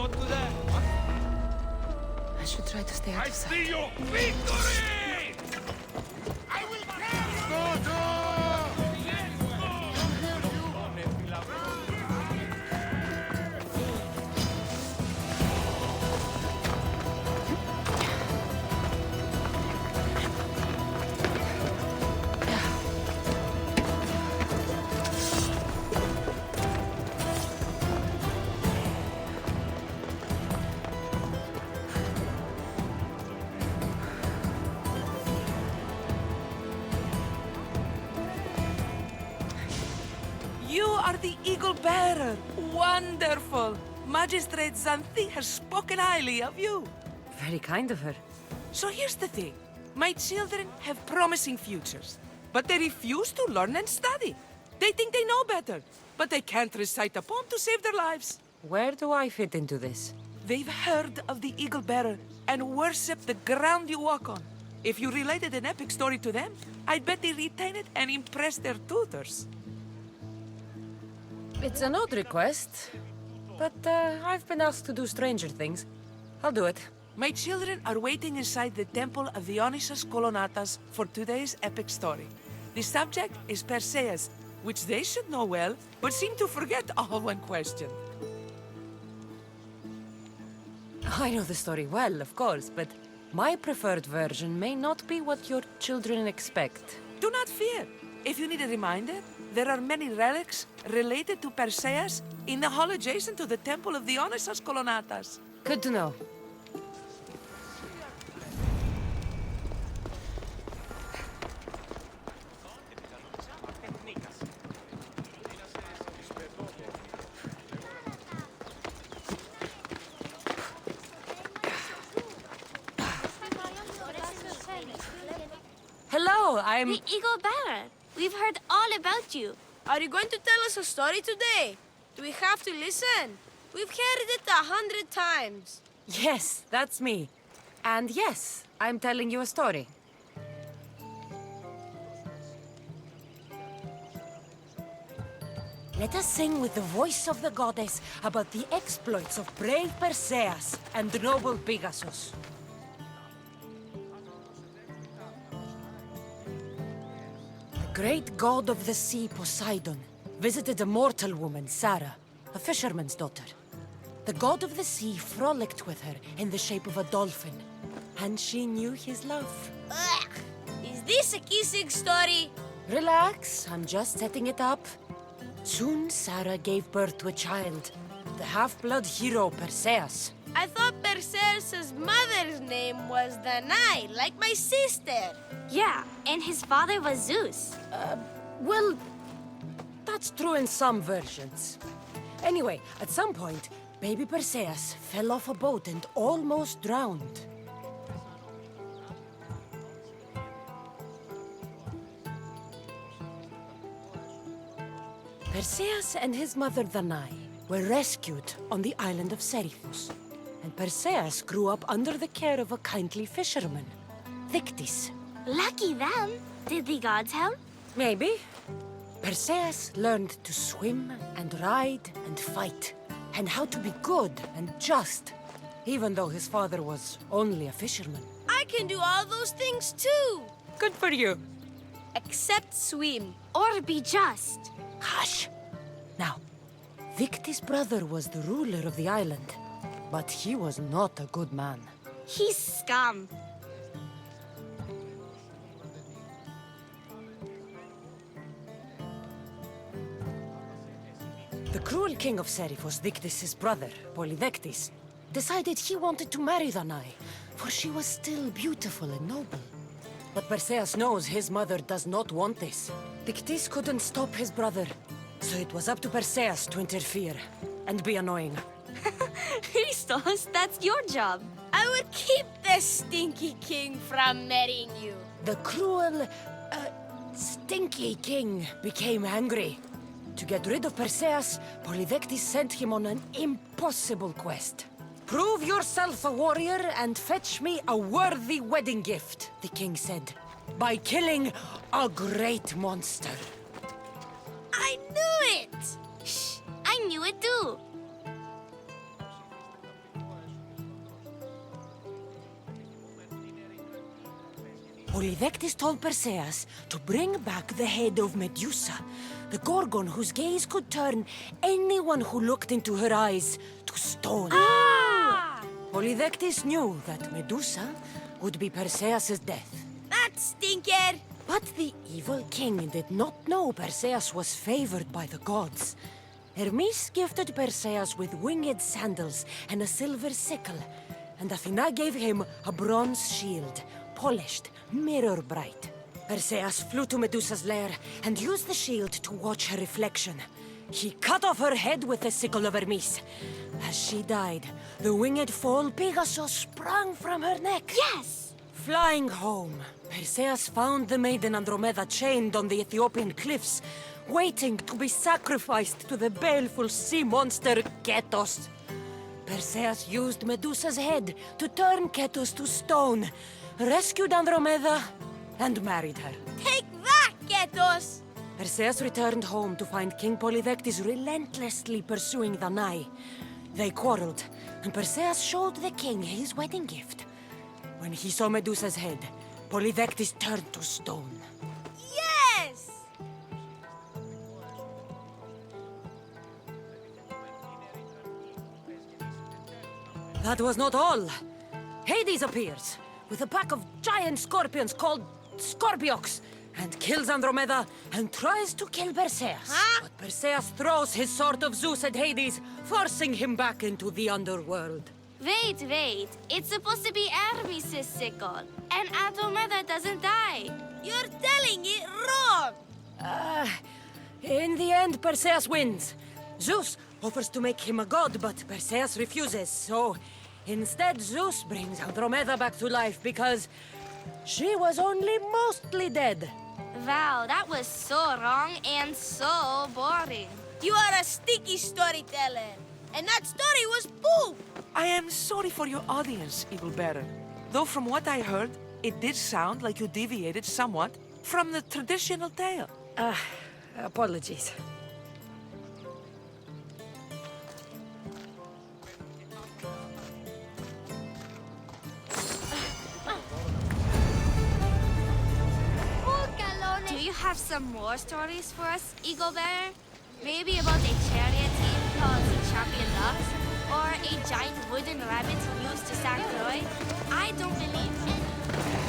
Not to that. I should try to stay out I of sight. see you! Victory! I will carry You are the Eagle Bearer. Wonderful. Magistrate Xanthi has spoken highly of you. Very kind of her. So here's the thing. My children have promising futures, but they refuse to learn and study. They think they know better, but they can't recite a poem to save their lives. Where do I fit into this? They've heard of the Eagle Bearer and worship the ground you walk on. If you related an epic story to them, I bet they retain it and impress their tutors. It's an odd request, but I've been asked to do stranger things. I'll do it. My children are waiting inside the temple of the Dionysus Colonatas for today's epic story. The subject is Perseus, which they should know well, but seem to forget all when questioned. I know the story well, of course, but my preferred version may not be what your children expect. Do not fear. If you need a reminder, there are many relics related to Perseus in the hall adjacent to the temple of the Dionysus Colonatas. Good to know. Hello, I'm... The Eagle Bearer. We've heard all about you. Are you going to tell us a story today? Do we have to listen? We've heard it 100 times. Yes, that's me. And yes, I'm telling you a story. Let us sing with the voice of the goddess about the exploits of brave Perseus and noble Pegasus. The great god of the sea, Poseidon, visited a mortal woman, Sarah, a fisherman's daughter. The god of the sea frolicked with her in the shape of a dolphin, and she knew his love. Ugh. Is this a kissing story? Relax, I'm just setting it up. Soon, Sarah gave birth to a child, the half-blood hero Perseus. I thought Perseus' mother's name was Danae, like my sister. Yeah, and his father was Zeus. Well, that's true in some versions. Anyway, at some point, baby Perseus fell off a boat and almost drowned. Perseus and his mother Danae were rescued on the island of Seriphos, and Perseus grew up under the care of a kindly fisherman, Victis. Lucky them. Did the gods help? Maybe. Perseus learned to swim and ride and fight, and how to be good and just, even though his father was only a fisherman. I can do all those things too. Good for you. Except swim. Or be just. Hush! Now, Victis' brother was the ruler of the island, but he was not a good man. He's scum. The cruel king of Seriphos, Victis' brother, Polydectes, decided he wanted to marry Danae, for she was still beautiful and noble. But Perseus knows his mother does not want this. Victis couldn't stop his brother, so it was up to Perseus to interfere and be annoying. Christos, that's your job. I will keep the stinky king from marrying you. The cruel, stinky king became angry. To get rid of Perseus, Polydectes sent him on an impossible quest. Prove yourself a warrior and fetch me a worthy wedding gift, the king said, by killing a great monster. I knew it! Shh, I knew it too. Polyvectis told Perseus to bring back the head of Medusa, the Gorgon whose gaze could turn anyone who looked into her eyes to stone. Polyvectis knew that Medusa would be Perseus's death. That stinker! But the evil king did not know Perseus was favored by the gods. Hermes gifted Perseus with winged sandals and a silver sickle, and Athena gave him a bronze shield, polished, mirror bright. Perseus flew to Medusa's lair and used the shield to watch her reflection. He cut off her head with the sickle of Hermes. As she died, the winged foal Pegasus sprang from her neck. Yes! Flying home, Perseus found the maiden Andromeda chained on the Ethiopian cliffs, waiting to be sacrificed to the baleful sea monster Ketos. Perseus used Medusa's head to turn Ketos to stone, rescued Andromeda, and married her. Take that, Ketos! Perseus returned home to find King Polyvectis relentlessly pursuing the Nai. They quarreled, and Perseus showed the king his wedding gift. When he saw Medusa's head, Polyvectis turned to stone. Yes! That was not all. Hades appears with a pack of giant scorpions called Scorpiox and kills Andromeda and tries to kill Perseus. Huh? But Perseus throws his sword of Zeus at Hades, forcing him back into the underworld. Wait. It's supposed to be Hermes' sickle. And Andromeda doesn't die. You're telling it wrong! In the end, Perseus wins. Zeus offers to make him a god, but Perseus refuses, so instead Zeus brings Andromeda back to life because she was only mostly dead. Wow, that was so wrong and so boring. You are a sticky storyteller. And that story was poop! I am sorry for your audience, Evil Bearer. Though from what I heard, it did sound like you deviated somewhat from the traditional tale. Apologies. Do you have some more stories for us, Eagle Bearer? Maybe about a chariot team called the Champion Ducks? Or a giant wooden rabbit used to sack Troy? I don't believe any.